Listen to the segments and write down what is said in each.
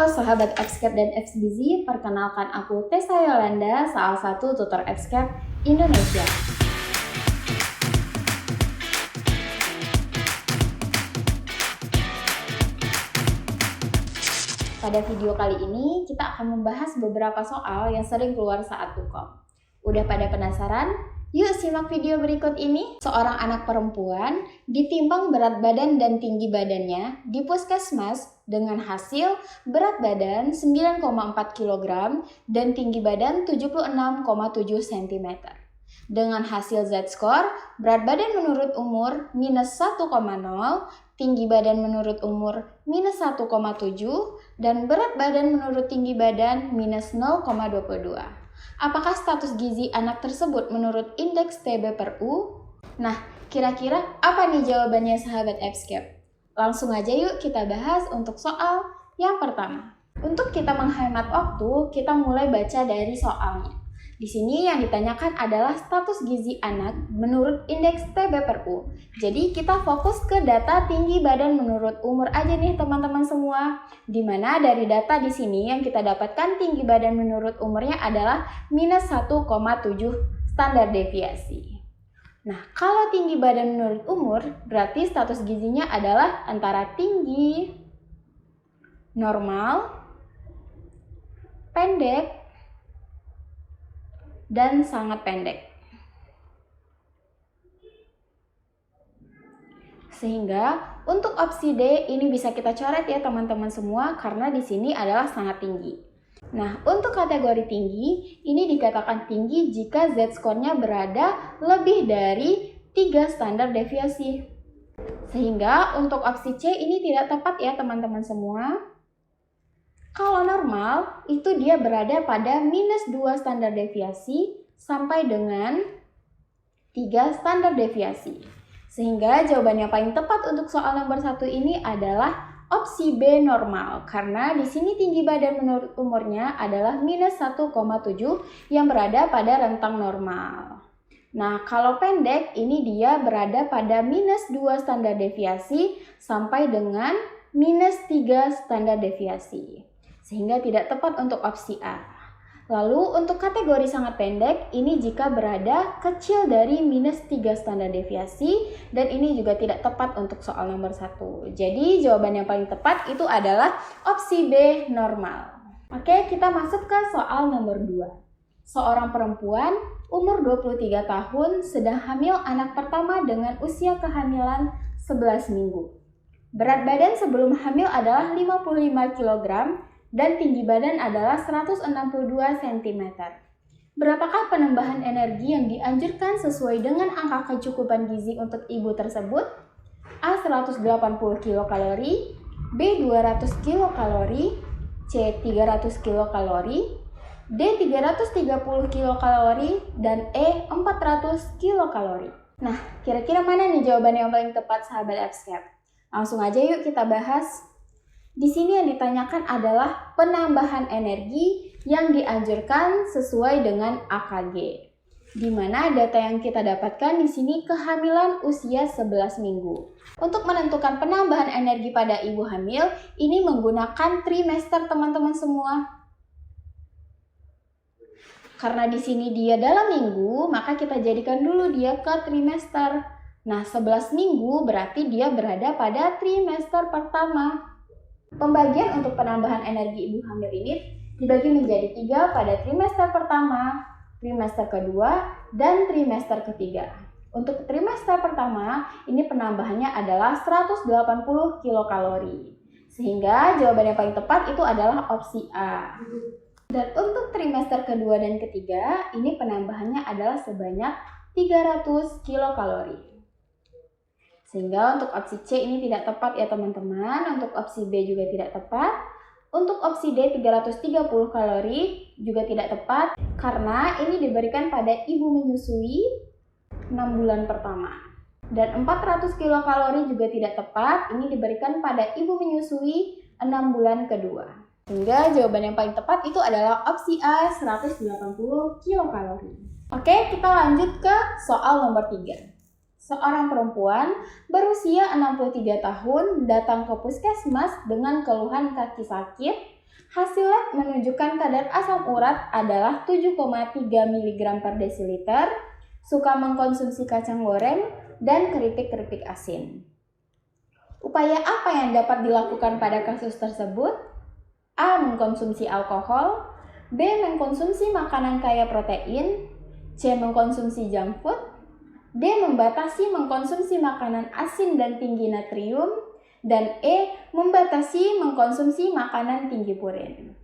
Halo sahabat Fscape dan FBZ, perkenalkan aku Tessa Yolanda, salah satu tutor Fscape Indonesia. Pada video kali ini, kita akan membahas beberapa soal yang sering keluar saat UKOM. Udah pada penasaran? Yuk simak video berikut ini. Seorang anak perempuan ditimbang berat badan dan tinggi badannya di puskesmas dengan hasil berat badan 9,4 kg dan tinggi badan 76,7 cm. Dengan hasil Z-score, berat badan menurut umur minus 1,0, tinggi badan menurut umur minus 1,7, dan berat badan menurut tinggi badan minus 0,22. Apakah status gizi anak tersebut menurut indeks TB/U? Nah, kira-kira apa nih jawabannya sahabat Fscape? Langsung aja yuk kita bahas untuk soal yang pertama. Untuk kita menghemat waktu, kita mulai baca dari soalnya. Di sini yang ditanyakan adalah status gizi anak menurut indeks TB/U. Jadi kita fokus ke data tinggi badan menurut umur aja nih teman-teman semua. Dimana dari data di sini yang kita dapatkan tinggi badan menurut umurnya adalah minus 1,7 standar deviasi. Nah, kalau tinggi badan menurut umur, berarti status gizinya adalah antara tinggi, normal, pendek, dan sangat pendek. Sehingga untuk opsi D ini bisa kita coret ya teman-teman semua karena di sini adalah sangat tinggi. Nah, untuk kategori tinggi, ini dikatakan tinggi jika Z-score-nya berada lebih dari 3 standar deviasi. Sehingga untuk opsi C ini tidak tepat ya teman-teman semua. Kalau normal, itu dia berada pada minus 2 standar deviasi sampai dengan 3 standar deviasi. Sehingga jawaban yang paling tepat untuk soal nomor 1 ini adalah opsi B normal. Karena di sini tinggi badan menurut umurnya adalah minus 1,7 yang berada pada rentang normal. Nah, kalau pendek, ini dia berada pada minus 2 standar deviasi sampai dengan minus 3 standar deviasi. Sehingga tidak tepat untuk opsi A. Lalu untuk kategori sangat pendek, ini jika berada kecil dari minus 3 standar deviasi, dan ini juga tidak tepat untuk soal nomor 1. Jadi jawaban yang paling tepat itu adalah opsi B normal. Oke, kita masuk ke soal nomor 2. Seorang perempuan umur 23 tahun sedang hamil anak pertama dengan usia kehamilan 11 minggu. Berat badan sebelum hamil adalah 55 kg, dan tinggi badan adalah 162 cm. Berapakah penambahan energi yang dianjurkan sesuai dengan angka kecukupan gizi untuk ibu tersebut? A. 180 kilokalori, B. 200 kilokalori, C. 300 kilokalori, D. 330 kilokalori, dan E. 400 kilokalori. Nah, kira-kira mana nih jawaban yang paling tepat sahabat Fscape? Langsung aja yuk kita bahas. Di sini yang ditanyakan adalah penambahan energi yang dianjurkan sesuai dengan AKG. Di mana data yang kita dapatkan di sini kehamilan usia 11 minggu. Untuk menentukan penambahan energi pada ibu hamil, ini menggunakan trimester teman-teman semua. Karena di sini dia dalam minggu, maka kita jadikan dulu dia ke trimester. Nah, 11 minggu berarti dia berada pada trimester pertama. Pembagian untuk penambahan energi ibu hamil ini dibagi menjadi 3 pada trimester pertama, trimester kedua, dan trimester ketiga. Untuk trimester pertama, ini penambahannya adalah 180 kilokalori. Sehingga jawaban yang paling tepat itu adalah opsi A. Dan untuk trimester kedua dan ketiga, ini penambahannya adalah sebanyak 300 kilokalori. Sehingga untuk opsi C ini tidak tepat ya teman-teman, untuk opsi B juga tidak tepat. Untuk opsi D 330 kalori juga tidak tepat karena ini diberikan pada ibu menyusui 6 bulan pertama. Dan 400 kilokalori juga tidak tepat, ini diberikan pada ibu menyusui 6 bulan kedua. Sehingga jawaban yang paling tepat itu adalah opsi A 180 kilokalori. Oke, kita lanjut ke soal nomor 3. Seorang perempuan berusia 63 tahun datang ke puskesmas dengan keluhan kaki sakit Hasil lab menunjukkan kadar asam urat adalah 7,3 mg per desiliter, suka mengkonsumsi kacang goreng, dan keripik-keripik asin. Upaya apa yang dapat dilakukan pada kasus tersebut? A. Mengkonsumsi alkohol, B. Mengkonsumsi makanan kaya protein, C. Mengkonsumsi junk food, D. Membatasi mengkonsumsi makanan asin dan tinggi natrium, dan E. Membatasi mengkonsumsi makanan tinggi purin.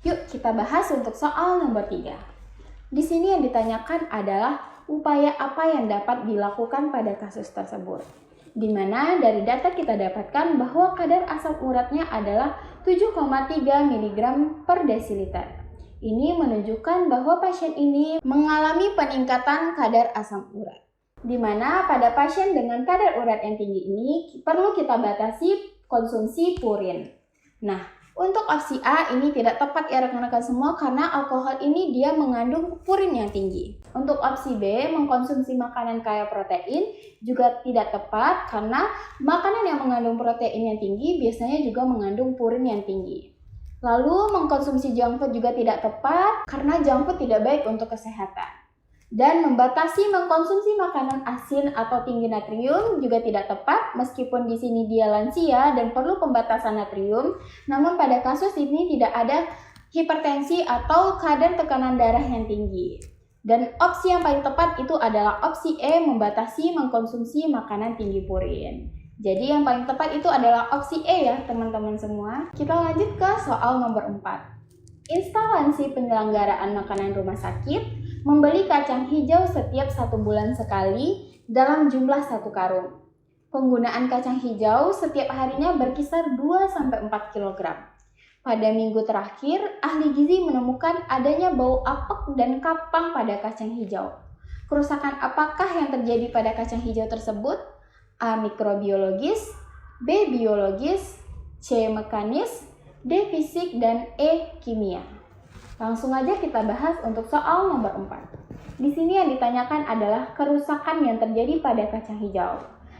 Yuk kita bahas untuk soal nomor 3. Di sini yang ditanyakan adalah upaya apa yang dapat dilakukan pada kasus tersebut. Di mana dari data kita dapatkan bahwa kadar asam uratnya adalah 7,3 mg per desiliter. Ini menunjukkan bahwa pasien ini mengalami peningkatan kadar asam urat. Di mana pada pasien dengan kadar urat yang tinggi ini perlu kita batasi konsumsi purin. Nah, untuk opsi A ini tidak tepat ya rekan-rekan semua karena alkohol ini dia mengandung purin yang tinggi. Untuk opsi B, mengkonsumsi makanan kaya protein juga tidak tepat karena makanan yang mengandung protein yang tinggi biasanya juga mengandung purin yang tinggi. Lalu mengkonsumsi junk food juga tidak tepat karena junk food tidak baik untuk kesehatan. Dan membatasi mengkonsumsi makanan asin atau tinggi natrium juga tidak tepat meskipun di sini dia lansia dan perlu pembatasan natrium, namun pada kasus ini tidak ada hipertensi atau kadar tekanan darah yang tinggi. Dan opsi yang paling tepat itu adalah opsi E, membatasi mengkonsumsi makanan tinggi purin. Jadi yang paling tepat itu adalah opsi E ya teman-teman semua. Kita lanjut ke soal nomor 4. Instansi penyelenggaraan makanan rumah sakit membeli kacang hijau setiap 1 bulan sekali dalam jumlah 1 karung. Penggunaan kacang hijau setiap harinya berkisar 2-4 kg. Pada minggu terakhir, ahli gizi menemukan adanya bau apek dan kapang pada kacang hijau. Kerusakan apakah yang terjadi pada kacang hijau tersebut? A. Mikrobiologis, B. Biologis, C. Mekanis, D. Fisik, dan E. Kimia. Langsung aja kita bahas untuk soal nomor 4. Di sini yang ditanyakan adalah kerusakan yang terjadi pada kacang hijau.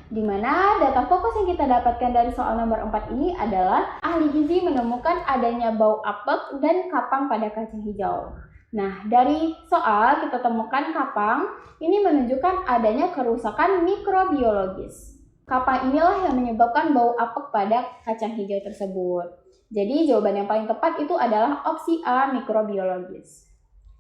Di mana data fokus yang kita dapatkan dari soal nomor 4 ini adalah ahli gizi menemukan adanya bau apek dan kapang pada kacang hijau. Nah, dari soal kita temukan kapang, ini menunjukkan adanya kerusakan mikrobiologis. Kapang inilah yang menyebabkan bau apek pada kacang hijau tersebut. Jadi jawaban yang paling tepat itu adalah opsi A, mikrobiologis.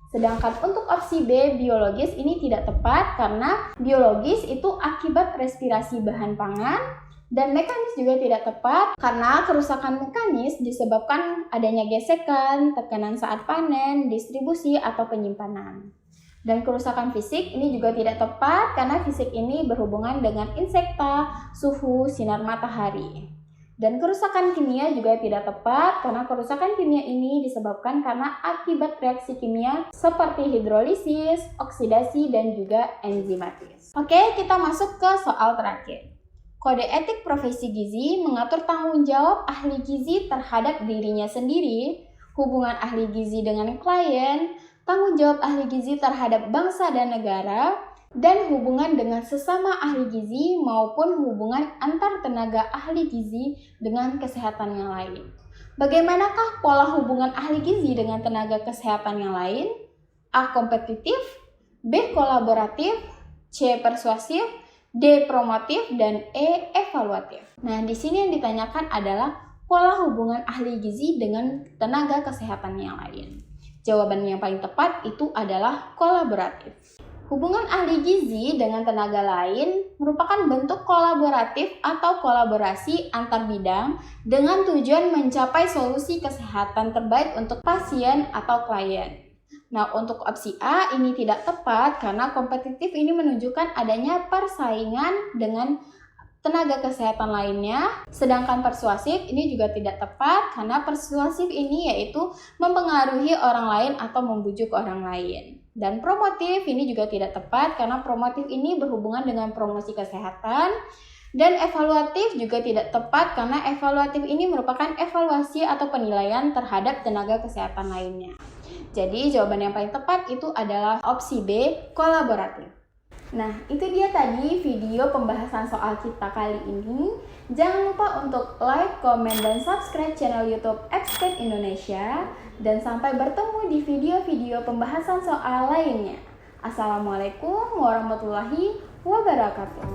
Sedangkan untuk opsi B, biologis, ini tidak tepat karena biologis itu akibat respirasi bahan pangan, dan mekanis juga tidak tepat karena kerusakan mekanis disebabkan adanya gesekan, tekanan saat panen, distribusi, atau penyimpanan. Dan kerusakan fisik ini juga tidak tepat karena fisik ini berhubungan dengan insekta, suhu, sinar matahari. Dan kerusakan kimia juga tidak tepat karena kerusakan kimia ini disebabkan karena akibat reaksi kimia seperti hidrolisis, oksidasi, dan juga enzimatis. Oke, kita masuk ke soal terakhir. Kode etik profesi gizi mengatur tanggung jawab ahli gizi terhadap dirinya sendiri, hubungan ahli gizi dengan klien, tanggung jawab ahli gizi terhadap bangsa dan negara, dan hubungan dengan sesama ahli gizi maupun hubungan antar tenaga ahli gizi dengan kesehatan yang lain. Bagaimanakah pola hubungan ahli gizi dengan tenaga kesehatan yang lain? A. Kompetitif, B. Kolaboratif, C. Persuasif, D. Promotif, dan E. Evaluatif. Nah, di sini yang ditanyakan adalah pola hubungan ahli gizi dengan tenaga kesehatan yang lain. Jawaban yang paling tepat itu adalah kolaboratif. Hubungan ahli gizi dengan tenaga lain merupakan bentuk kolaboratif atau kolaborasi antar bidang dengan tujuan mencapai solusi kesehatan terbaik untuk pasien atau klien. Nah, untuk opsi A ini tidak tepat karena kompetitif ini menunjukkan adanya persaingan dengan tenaga kesehatan lainnya, sedangkan persuasif ini juga tidak tepat karena persuasif ini yaitu mempengaruhi orang lain atau membujuk orang lain. Dan promotif ini juga tidak tepat karena promotif ini berhubungan dengan promosi kesehatan. Dan evaluatif juga tidak tepat karena evaluatif ini merupakan evaluasi atau penilaian terhadap tenaga kesehatan lainnya. Jadi jawaban yang paling tepat itu adalah opsi B, kolaboratif. Nah, itu dia tadi video pembahasan soal kita kali ini. Jangan lupa untuk like, komen, dan subscribe channel YouTube Expert Indonesia. Dan sampai bertemu di video-video pembahasan soal lainnya. Assalamualaikum warahmatullahi wabarakatuh.